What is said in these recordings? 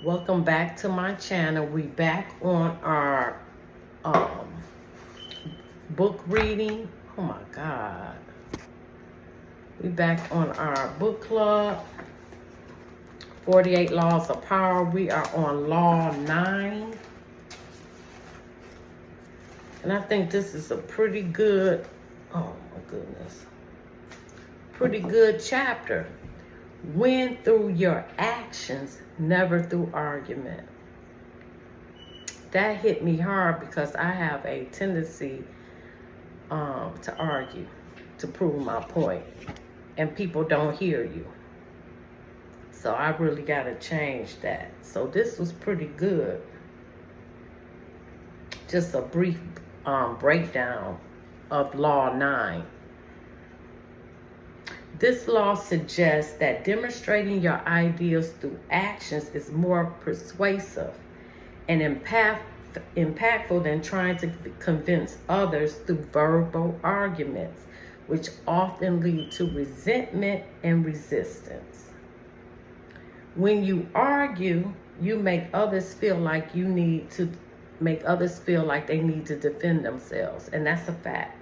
Welcome back to my channel. We back on our um, book reading. Oh my God. We back on our book club. 48 Laws of Power. We are on Law 9. And I think this is a pretty good, oh my goodness, pretty good chapter. Win through your actions, never through argument. That hit me hard because I have a tendency to argue, to prove my point, and people don't hear you. So I really got to change that. So this was pretty good. Just a brief breakdown of Law 9. This law suggests that demonstrating your ideas through actions is more persuasive and impactful than trying to convince others through verbal arguments, which often lead to resentment and resistance. When you argue, you make others feel like they need to defend themselves, and that's a fact,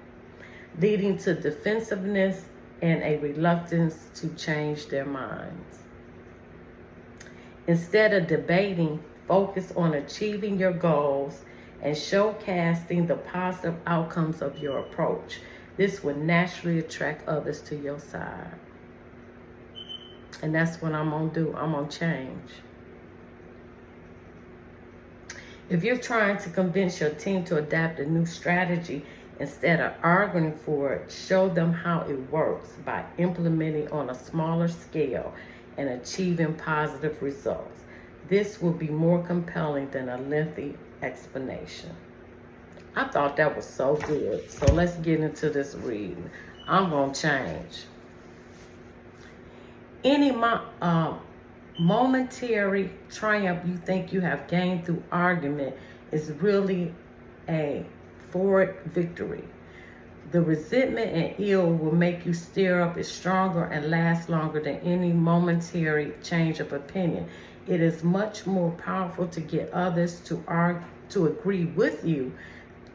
leading to defensiveness and a reluctance to change their minds. Instead of debating, focus on achieving your goals and showcasing the positive outcomes of your approach. This will naturally attract others to your side. And that's what I'm going to do. I'm going to change. If you're trying to convince your team to adapt a new strategy instead of arguing for it, show them how it works by implementing on a smaller scale and achieving positive results. This will be more compelling than a lengthy explanation. I thought that was so good. So let's get into this reading. I'm going to change. Any momentary triumph you think you have gained through argument is really a forward victory. The resentment and ill will make you stir up is stronger and last longer than any momentary change of opinion. It is much more powerful to get others to agree with you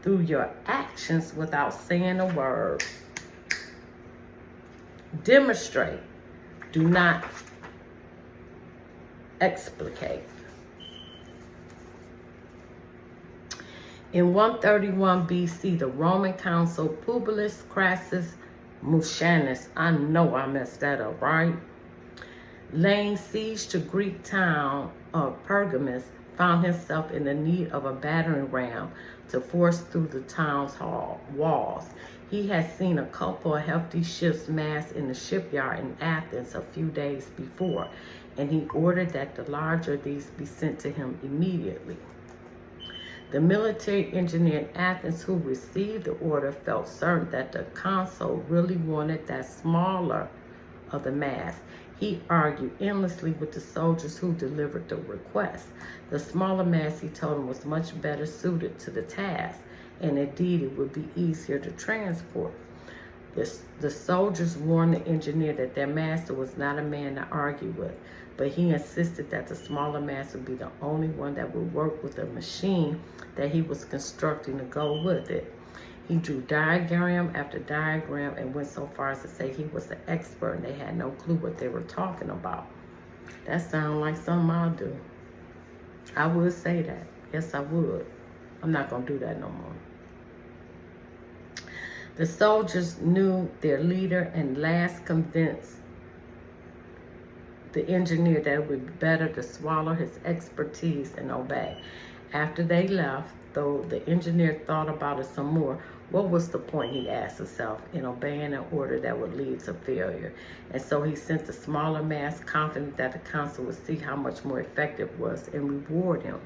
through your actions without saying a word. Demonstrate. Do not explicate. In 131 BC, the Roman consul Publius Crassus Mucianus, I know I messed that up, right? Laying siege to Greek town of Pergamus, found himself in the need of a battering ram to force through the town's walls. He had seen a couple of hefty ships massed in the shipyard in Athens a few days before, and he ordered that the larger of these be sent to him immediately. The military engineer in Athens who received the order felt certain that the consul really wanted that smaller of the mass. He argued endlessly with the soldiers who delivered the request. The smaller mass, he told them, was much better suited to the task, and indeed it would be easier to transport. The soldiers warned the engineer that their master was not a man to argue with, but he insisted that the smaller mass would be the only one that would work with the machine that he was constructing to go with it. He drew diagram after diagram and went so far as to say he was the expert and they had no clue what they were talking about. That sounds like something I'll do. I would say that. Yes, I would. I'm not going to do that no more. The soldiers knew their leader and last convinced the engineer that it would be better to swallow his expertise and obey. After they left, though the engineer thought about it some more, what was the point, he asked himself, in obeying an order that would lead to failure? And so he sent the smaller mass, confident that the consul would see how much more effective it was and reward him.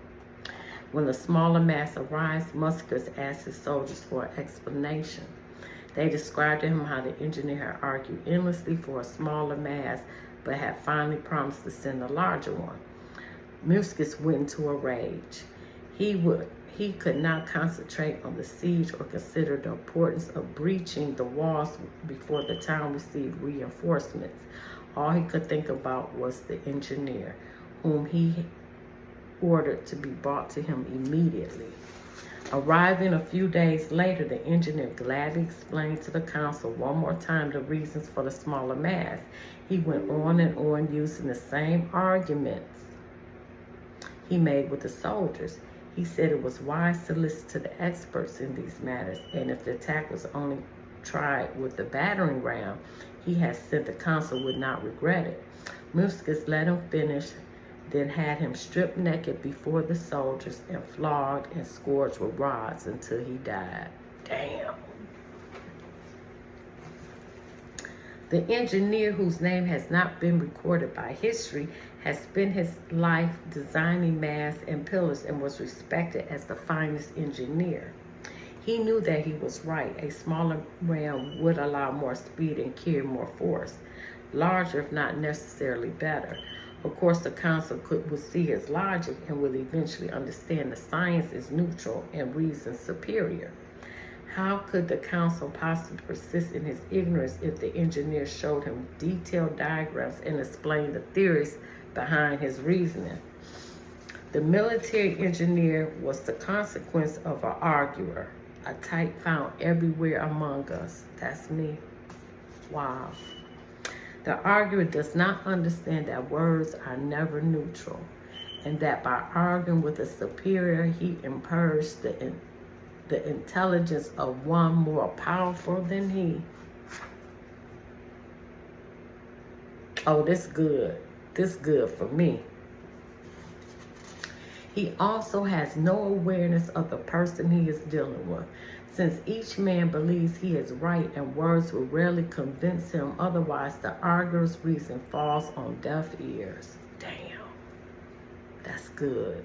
When the smaller mass arrived, Muscus asked his soldiers for an explanation. They described to him how the engineer had argued endlessly for a smaller mass, but had finally promised to send a larger one. Muscus went into a rage. He could not concentrate on the siege or consider the importance of breaching the walls before the town received reinforcements. All he could think about was the engineer, whom he ordered to be brought to him immediately. Arriving a few days later, the engineer gladly explained to the council one more time the reasons for the smaller mass. He went on and on using the same arguments he made with the soldiers. He said it was wise to listen to the experts in these matters, and if the attack was only tried with the battering ram he had sent, the council would not regret it. Muscus let him finish, then had him stripped naked before the soldiers and flogged and scourged with rods until he died. Damn. The engineer, whose name has not been recorded by history, has spent his life designing masts and pillars and was respected as the finest engineer. He knew that he was right. A smaller ram would allow more speed and carry more force. Larger, if not necessarily better. Of course, the council would see his logic and would eventually understand the science is neutral and reason superior. How could the council possibly persist in his ignorance if the engineer showed him detailed diagrams and explained the theories behind his reasoning? The military engineer was the consequence of an arguer, a type found everywhere among us. That's me. Wow. The arguer does not understand that words are never neutral, and that by arguing with a superior, he impairs the intelligence of one more powerful than he. Oh, this good. This good for me. He also has no awareness of the person he is dealing with, since each man believes he is right and words will rarely convince him otherwise. The arguer's reason falls on deaf ears. Damn, that's good.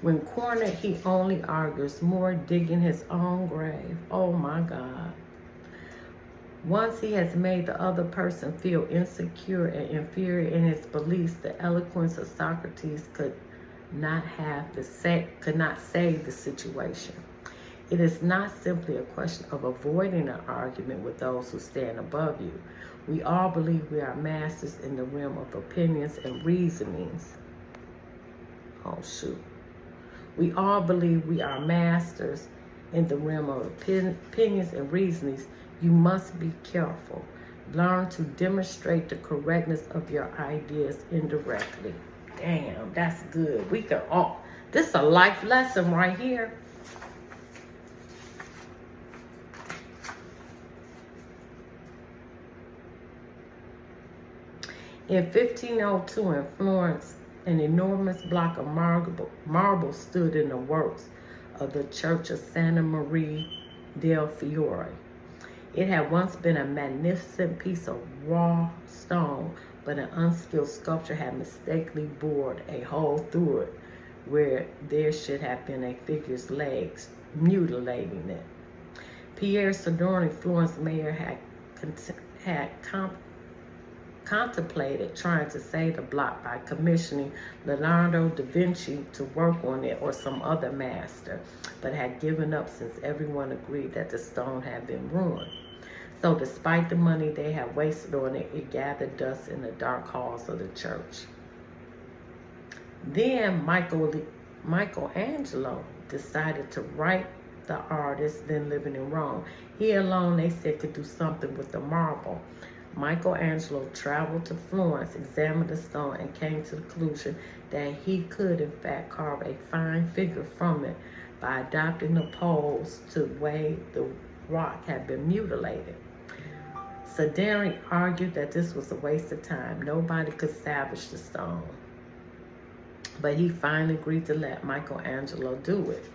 When cornered, he only argues more, digging his own grave. Oh my God. Once he has made the other person feel insecure and inferior in his beliefs, the eloquence of Socrates could not save the situation. It is not simply a question of avoiding an argument with those who stand above you. We all believe we are masters in the realm of opinions and reasonings. Oh shoot. We all believe we are masters in the realm of opinions and reasonings. You must be careful. Learn to demonstrate the correctness of your ideas indirectly. Damn, that's good. We can all, this is a life lesson right here. In 1502 in Florence, an enormous block of marble stood in the works of the Church of Santa Maria del Fiore. It had once been a magnificent piece of raw stone, but an unskilled sculptor had mistakenly bored a hole through it where there should have been a figure's legs, mutilating it. Pierre Sodorni, Florence mayor, had contemplated trying to save the block by commissioning Leonardo da Vinci to work on it or some other master, but had given up since everyone agreed that the stone had been ruined. So despite the money they had wasted on it, it gathered dust in the dark halls of the church. Then Michelangelo decided to write the artist then living in Rome. He alone, they said, could do something with the marble. Michelangelo traveled to Florence, examined the stone, and came to the conclusion that he could, in fact, carve a fine figure from it by adapting the poles to the way the rock had been mutilated. Sodorni argued that this was a waste of time. Nobody could salvage the stone. But he finally agreed to let Michelangelo do it.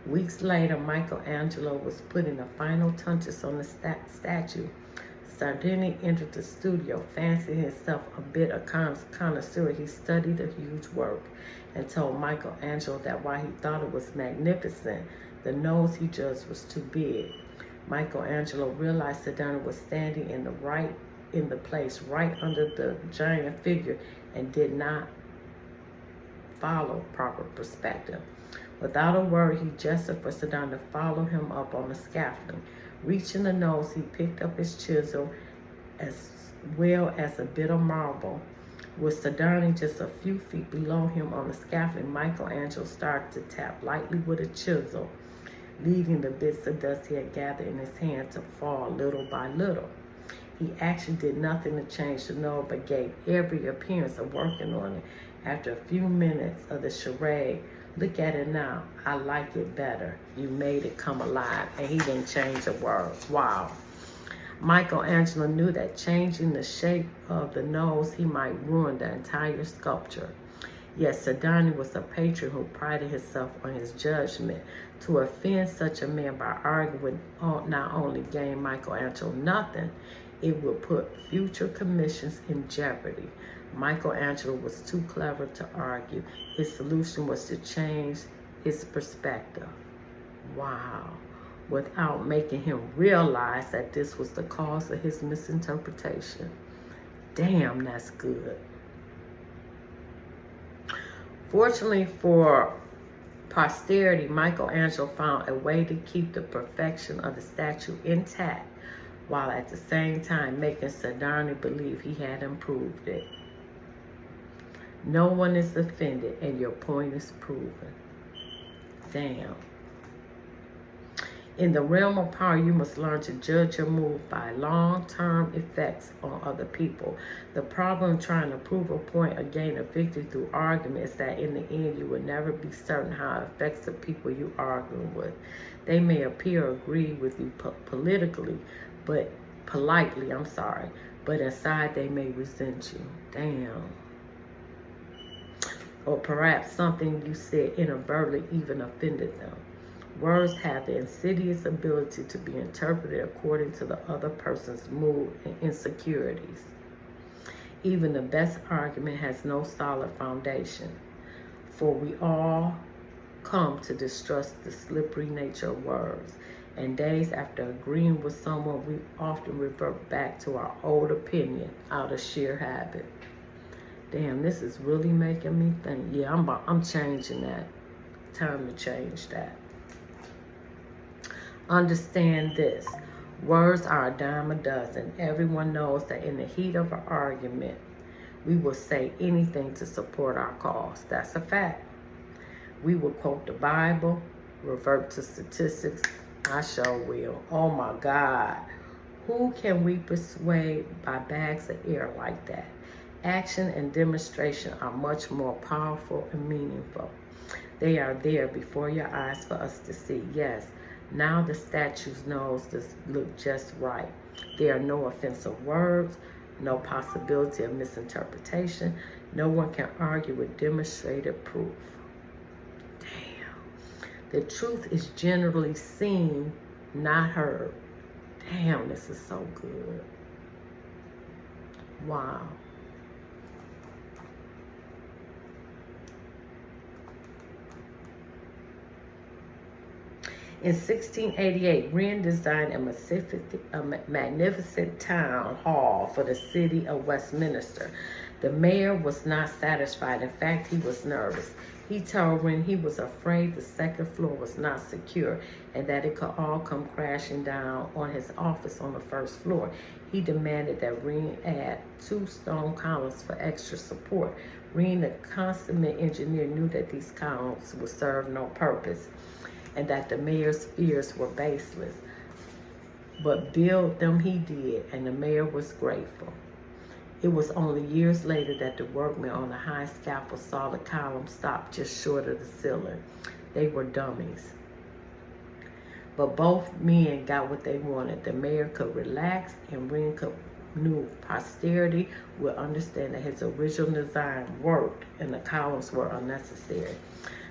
Weeks later, Michelangelo was putting the final touches on the statue. Sodorni entered the studio, fancying himself a bit of connoisseur. He studied the huge work and told Michelangelo that while he thought it was magnificent, the nose he judged was too big. Michelangelo realized Sodorni was standing in the place right under the giant figure and did not follow proper perspective. Without a word, he gestured for Sodorni to follow him up on the scaffolding. Reaching the nose, he picked up his chisel as well as a bit of marble. With Sidani just a few feet below him on the scaffolding, Michelangelo started to tap lightly with a chisel, leaving the bits of dust he had gathered in his hand to fall little by little. He actually did nothing to change the note, but gave every appearance of working on it. After a few minutes of the charade, look at it now. I like it better. You made it come alive. And he didn't change a word. Wow. Michelangelo knew that changing the shape of the nose, he might ruin the entire sculpture. Yet Sidani was a patron who prided himself on his judgment. To offend such a man by arguing would not only gain Michelangelo nothing, it would put future commissions in jeopardy. Michelangelo was too clever to argue. His solution was to change his perspective. Wow. Without making him realize that this was the cause of his misinterpretation. Damn, that's good. Fortunately for posterity, Michelangelo found a way to keep the perfection of the statue intact, while at the same time making Sidani believe he had improved it. No one is offended, and your point is proven. Damn. In the realm of power, you must learn to judge your move by long-term effects on other people. The problem trying to prove a point or gain a victory through argument is that in the end, you will never be certain how it affects the people you arguing with. They may appear to agree with you politely, but inside they may resent you. Damn. Or perhaps something you said inadvertently even offended them. Words have the insidious ability to be interpreted according to the other person's mood and insecurities. Even the best argument has no solid foundation, for we all come to distrust the slippery nature of words. And days after agreeing with someone, we often revert back to our old opinion out of sheer habit. Damn, this is really making me think. Yeah, I'm changing that. Time to change that. Understand this. Words are a dime a dozen. Everyone knows that in the heat of an argument, we will say anything to support our cause. That's a fact. We will quote the Bible, revert to statistics. I sure will. Oh my God. Who can we persuade by bags of air like that? Action and demonstration are much more powerful and meaningful. They are there before your eyes for us to see. Yes, now the statue's nose does look just right. There are no offensive words, no possibility of misinterpretation. No one can argue with demonstrated proof. Damn. The truth is generally seen, not heard. Damn, this is so good. Wow. In 1688, Wren designed a magnificent town hall for the city of Westminster. The mayor was not satisfied. In fact, he was nervous. He told Wren he was afraid the second floor was not secure and that it could all come crashing down on his office on the first floor. He demanded that Wren add 2 stone columns for extra support. Wren, the consummate engineer, knew that these columns would serve no purpose and that the mayor's fears were baseless. But build them he did, and the mayor was grateful. It was only years later that the workmen on the high scaffold saw the columns stop just short of the ceiling. They were dummies. But both men got what they wanted. The mayor could relax, and Wren knew posterity would understand that his original design worked and the columns were unnecessary.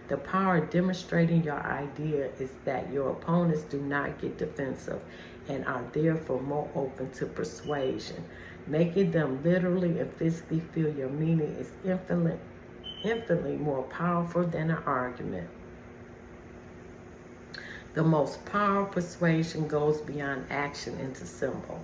The power of demonstrating your idea is that your opponents do not get defensive and are therefore more open to persuasion. Making them literally and physically feel your meaning is infinitely more powerful than an argument. The most powerful persuasion goes beyond action into symbol.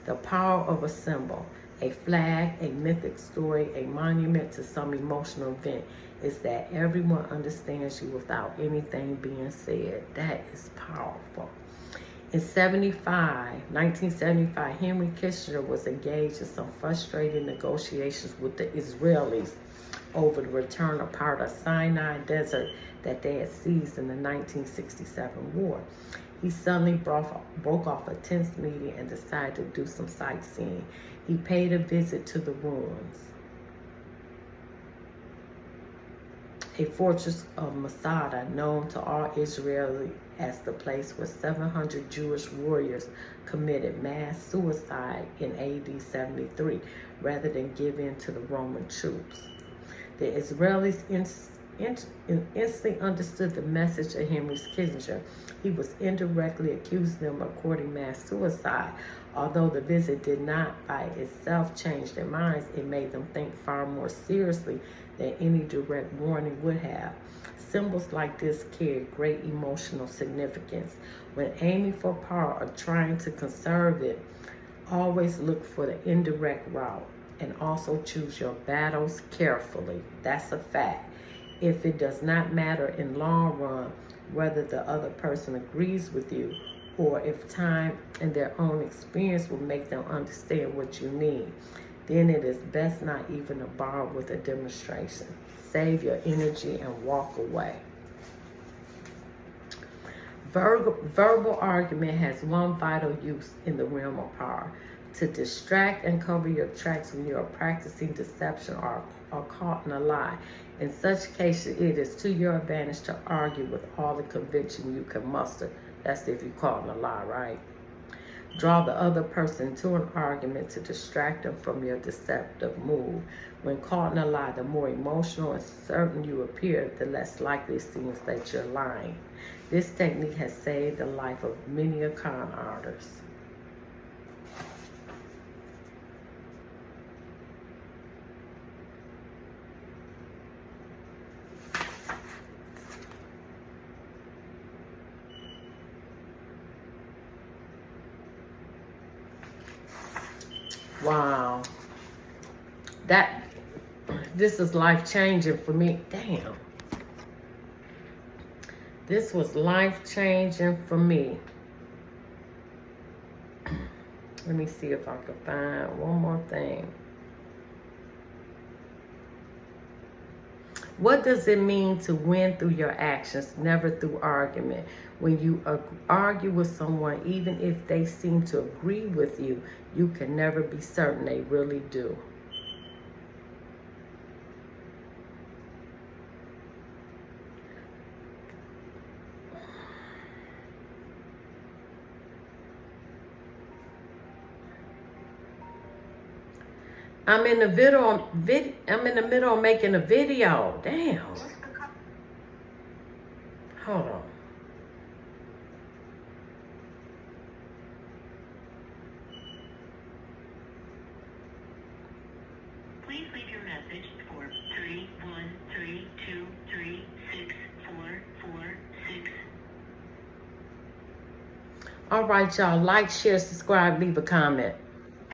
The power of a symbol, a flag, a mythic story, a monument to some emotional event, is that everyone understands you without anything being said. That is powerful. In 1975, Henry Kissinger was engaged in some frustrating negotiations with the Israelis over the return of part of Sinai Desert that they had seized in the 1967 war. He suddenly broke off a tense meeting and decided to do some sightseeing. He paid a visit to the ruins, a fortress of Masada, known to all Israeli as the place where 700 Jewish warriors committed mass suicide in AD 73 rather than give in to the Roman troops. The Israelis instantly understood the message of Henry Kissinger. He was indirectly accusing them of courting mass suicide. Although the visit did not by itself change their minds, it made them think far more seriously than any direct warning would have. Symbols like this carry great emotional significance. When aiming for power or trying to conserve it, always look for the indirect route and also choose your battles carefully. That's a fact. If it does not matter in long run whether the other person agrees with you, or if time and their own experience will make them understand what you need, then it is best not even to borrow with a demonstration. Save your energy and walk away. Verbal argument has one vital use in the realm of power: to distract and cover your tracks when you are practicing deception or caught in a lie. In such cases, it is to your advantage to argue with all the conviction you can muster. That's if you're caught in a lie, right? Draw the other person to an argument to distract them from your deceptive move. When caught in a lie, the more emotional and certain you appear, the less likely it seems that you're lying. This technique has saved the life of many a con artist. Wow. This is life-changing for me. Damn. This was life-changing for me. Let me see if I can find one more thing. What does it mean to win through your actions, never through argument? When you argue with someone, even if they seem to agree with you, you can never be certain they really do. I'm in the middle of making a video. Damn. Hold on. Please leave your message for 313236446. All right, y'all. Like, share, subscribe, leave a comment.